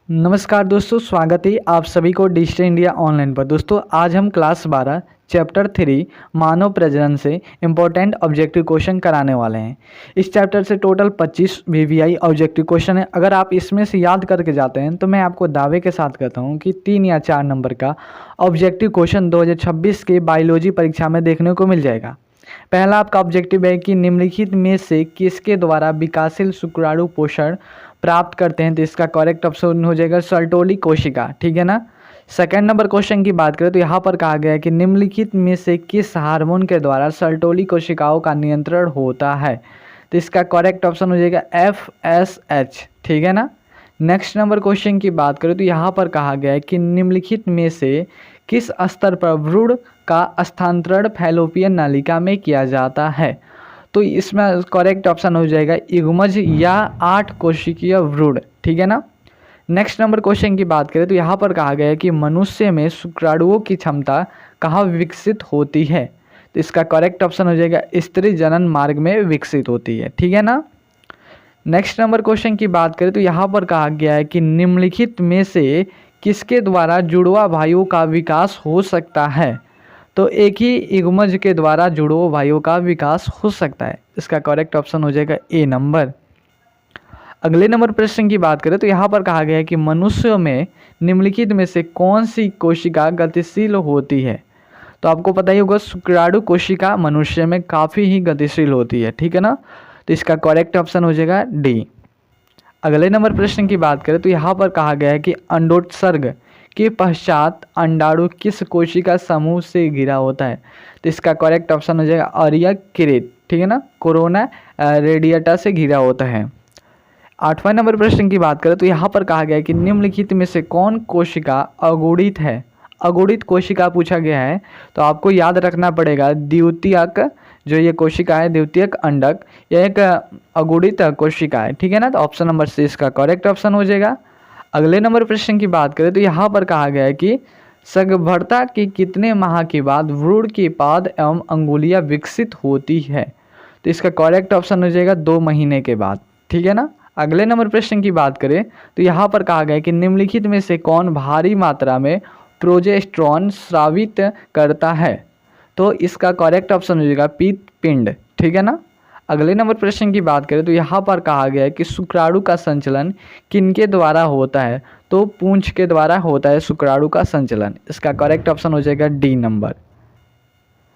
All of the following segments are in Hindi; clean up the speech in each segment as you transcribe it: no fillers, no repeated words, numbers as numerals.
नमस्कार दोस्तों, स्वागत है आप सभी को डिजिटल इंडिया ऑनलाइन पर। दोस्तों आज हम क्लास 12 चैप्टर 3 मानव प्रजनन से इम्पोर्टेंट ऑब्जेक्टिव क्वेश्चन कराने वाले हैं। इस चैप्टर से टोटल 25 वीवीआई ऑब्जेक्टिव क्वेश्चन है। अगर आप इसमें से याद करके जाते हैं तो मैं आपको दावे के साथ कहता हूं कि 3 या 4 नंबर का ऑब्जेक्टिव क्वेश्चन 2026 के बायोलॉजी परीक्षा में देखने को मिल जाएगा। पहला आपका ऑब्जेक्टिव है कि निम्नलिखित में से किसके द्वारा विकासशील शुक्राणु पोषण प्राप्त करते हैं। तो इसका करेक्ट ऑप्शन हो जाएगा सर्टोली कोशिका, ठीक है ना। सेकंड नंबर क्वेश्चन की बात करें तो यहाँ पर कहा गया है कि निम्नलिखित में से किस हार्मोन के द्वारा सर्टोली कोशिकाओं का नियंत्रण होता है। तो इसका करेक्ट ऑप्शन हो जाएगा FSH, ठीक है ना। नेक्स्ट नंबर क्वेश्चन की बात करें तो यहाँ पर कहा गया है कि निम्नलिखित में से किस स्तर पर भ्रूण का स्थानांतरण फैलोपियन नलिका में किया जाता है। तो इसमें करेक्ट ऑप्शन हो जाएगा युग्मज या 8 कोशिकीय भ्रूण, ठीक है ना। नेक्स्ट नंबर क्वेश्चन की बात करें तो यहाँ पर कहा गया है कि मनुष्य में शुक्राणुओं की क्षमता कहाँ विकसित होती है। तो इसका करेक्ट ऑप्शन हो जाएगा स्त्री जनन मार्ग में विकसित होती है, ठीक है ना। नेक्स्ट नंबर क्वेश्चन की बात करें तो यहाँ पर कहा गया है कि निम्नलिखित में से किसके द्वारा जुड़वा भाइयों का विकास हो सकता है। तो एक ही युग्मज के द्वारा जुड़वा भाइयों का विकास हो सकता है। इसका करेक्ट ऑप्शन हो जाएगा ए नंबर। अगले नंबर प्रश्न की बात करें तो यहाँ पर कहा गया है कि मनुष्यों में निम्नलिखित में से कौन सी कोशिका गतिशील होती है। तो आपको पता ही होगा शुक्राणु कोशिका मनुष्य में काफ़ी ही गतिशील होती है, ठीक है ना। तो इसका करेक्ट ऑप्शन हो जाएगा डी। अगले नंबर प्रश्न की बात करें तो यहाँ पर कहा गया है कि अंडोत्सर्ग के पश्चात अंडाणु किस कोशिका समूह से घिरा होता है। तो इसका करेक्ट ऑप्शन हो जाएगा आर्या किरेट, ठीक है ना, कोरोना रेडिएटा से घिरा होता है। 8वां नंबर प्रश्न की बात करें तो यहाँ पर कहा गया है कि निम्नलिखित में से कौन कोशिका अगुणित है। अगुणित कोशिका पूछा गया है तो आपको याद रखना पड़ेगा द्वितीयक जो ये कोशिका है, द्वितीयक अंडक, यह एक अगुणित कोशिका है, ठीक है ना। तो ऑप्शन नंबर सी इसका करेक्ट ऑप्शन हो जाएगा। अगले नंबर प्रश्न की बात करें तो यहाँ पर कहा गया है कि सगर्भता के कितने माह के बाद भ्रूण के पाद एवं अंगुलियां विकसित होती है। तो इसका करेक्ट ऑप्शन हो जाएगा 2 महीने के बाद, ठीक है ना। अगले नंबर प्रश्न की बात करें तो यहाँ पर कहा गया है कि निम्नलिखित में से कौन भारी मात्रा में प्रोजेस्टेरोन स्रावित करता है। तो इसका करेक्ट ऑप्शन हो जाएगा पित्तपिंड, ठीक है ना। अगले नंबर प्रश्न की बात करें तो यहाँ पर कहा गया है कि शुक्राणु का संचलन किनके द्वारा होता है। तो पूंछ के द्वारा होता है शुक्राणु का संचलन। इसका करेक्ट ऑप्शन हो जाएगा डी नंबर।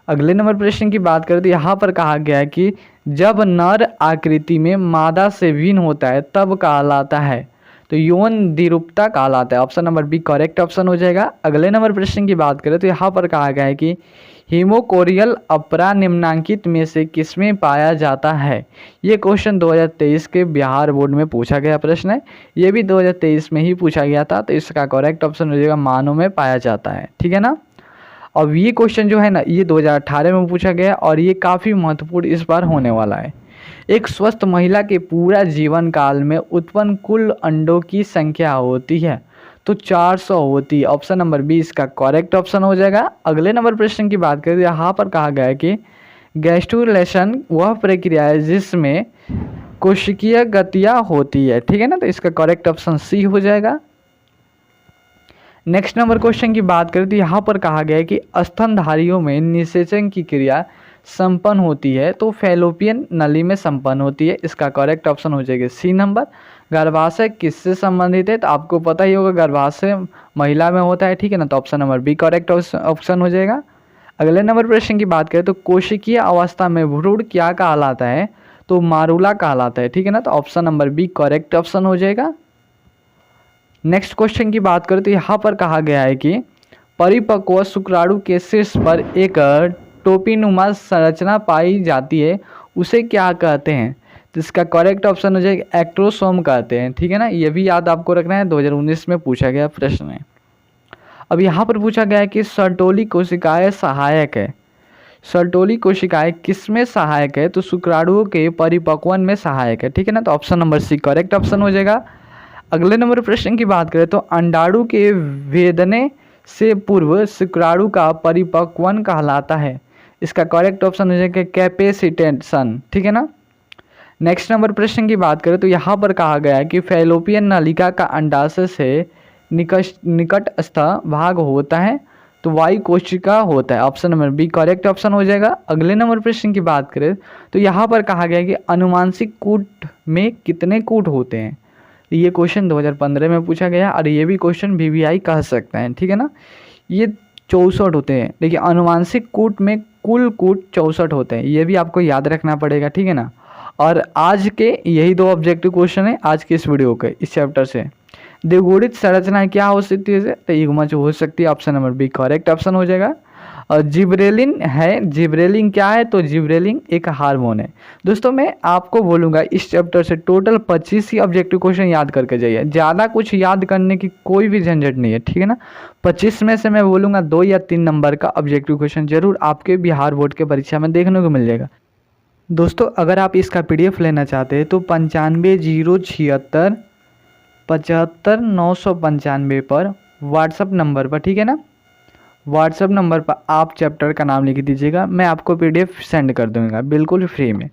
अगले नंबर प्रश्न की बात करें तो यहाँ पर कहा गया है कि जब नर आकृति में मादा से भिन्न होता है तब कहलाता है। तो यौन द्विरूपता कहलाता है। Option number B correct option हो जाएगा। अगले नंबर प्रश्न की बात करें तो यहाँ पर कहा गया है कि हीमोकोरियल अपरा निम्नांकित में से किसमें पाया जाता है। ये क्वेश्चन 2023 के बिहार बोर्ड में पूछा गया प्रश्न है। ये भी 2023 में ही पूछा गया था। तो इसका करेक्ट ऑप्शन हो जाएगा मानव में पाया जाता है, ठीक है ना। और ये क्वेश्चन जो है ना ये 2018 में पूछा गया और ये काफ़ी महत्वपूर्ण इस बार होने वाला है। एक स्वस्थ महिला के पूरा जीवन काल में उत्पन्न कुल अंडों की संख्या होती है तो 400 होती है। ऑप्शन नंबर बी इसका करेक्ट ऑप्शन हो जाएगा। अगले नंबर प्रश्न की बात करें तो यहाँ पर कहा गया है कि गैस्ट्रुलेशन वह प्रक्रिया है जिसमें कोशिकीय गतियाँ होती है, ठीक है ना। तो इसका करेक्ट ऑप्शन सी हो जाएगा। नेक्स्ट नंबर क्वेश्चन की बात करें तो यहाँ पर कहा गया है कि स्तनधारियों में निषेचन की क्रिया संपन्न होती है तो फैलोपियन नली में संपन्न होती है। इसका करेक्ट ऑप्शन हो जाएगा सी नंबर। गर्भाशय किससे संबंधित है। तो आपको पता ही होगा गर्भाशय महिला में होता है, ठीक है ना। तो option number B correct option हो जाएगा। अगले नंबर प्रश्न की बात करें तो कोशिकीय अवस्था में भ्रूण क्या कहलाता है। तो मारूला कहलाता है, ठीक है ना। तो option number B correct option हो जाएगा। नेक्स्ट क्वेश्चन की बात करें तो यहाँ पर कहा गया है कि परिपक्व शुक्राणु के शीर्ष पर एक टोपीनुमा संरचना पाई जाती है, उसे क्या कहते हैं। तो इसका करेक्ट ऑप्शन हो जाएगा एक्ट्रोसोम कहते हैं, ठीक है ना। ये भी याद आपको रखना है, 2019 में पूछा गया प्रश्न है। अब यहाँ पर पूछा गया है कि सर्टोली कोशिकाएं सहायक है। सर्टोली कोशिकाएं किसमें सहायक है। तो शुक्राणुओं के परिपक्वन में सहायक है, ठीक है ना। तो option number C correct option हो जाएगा। अगले नंबर प्रश्न की बात करें तो अंडाणु के भेदने से पूर्व शुक्राणु का परिपक्वन कहलाता है। इसका करेक्ट ऑप्शन हो जाएगा कैपेसिटेशन, ठीक है ना। नेक्स्ट नंबर प्रश्न की बात करें तो यहाँ पर कहा गया है कि फैलोपियन नलिका का अंडाशय से निकटस्थ भाग होता है तो वायु कोशिका होता है। Option number B correct option हो जाएगा। अगले नंबर प्रश्न की बात करें तो यहाँ पर कहा गया है कि अनुवांशिक कूट में कितने कूट होते हैं। ये क्वेश्चन 2015 में पूछा गया और ये भी क्वेश्चन VVI कह सकते हैं, ठीक है ना। ये 64 होते हैं। देखिए अनुवांशिक कूट में कुल कूट 64 होते हैं, ये भी आपको याद रखना पड़ेगा, ठीक है ना। और आज के यही 2 ऑब्जेक्टिव क्वेश्चन है आज के इस वीडियो के इस चैप्टर से। द्विगुणित संरचना क्या हो सकती है तो युग्मज हो सकती है। Option number B correct option हो जाएगा। और जिब्रेलिन है, जिब्रेलिन क्या है तो जिब्रेलिन एक हार्मोन है। दोस्तों मैं आपको बोलूँगा इस चैप्टर से टोटल 25 ही ऑब्जेक्टिव क्वेश्चन याद करके जाइए, ज़्यादा कुछ याद करने की कोई भी झंझट नहीं है, ठीक है ना। 25 में से मैं बोलूँगा 2 या 3 नंबर का ऑब्जेक्टिव क्वेश्चन जरूर आपके बिहार बोर्ड के परीक्षा में देखने को मिल जाएगा। दोस्तों अगर आप इसका PDF लेना चाहते हैं तो 95 076 75 995 पर व्हाट्सअप नंबर पर, ठीक है ना, व्हाट्सअप नंबर पर आप चैप्टर का नाम लिख दीजिएगा, मैं आपको PDF सेंड कर दूंगा बिल्कुल फ्री में।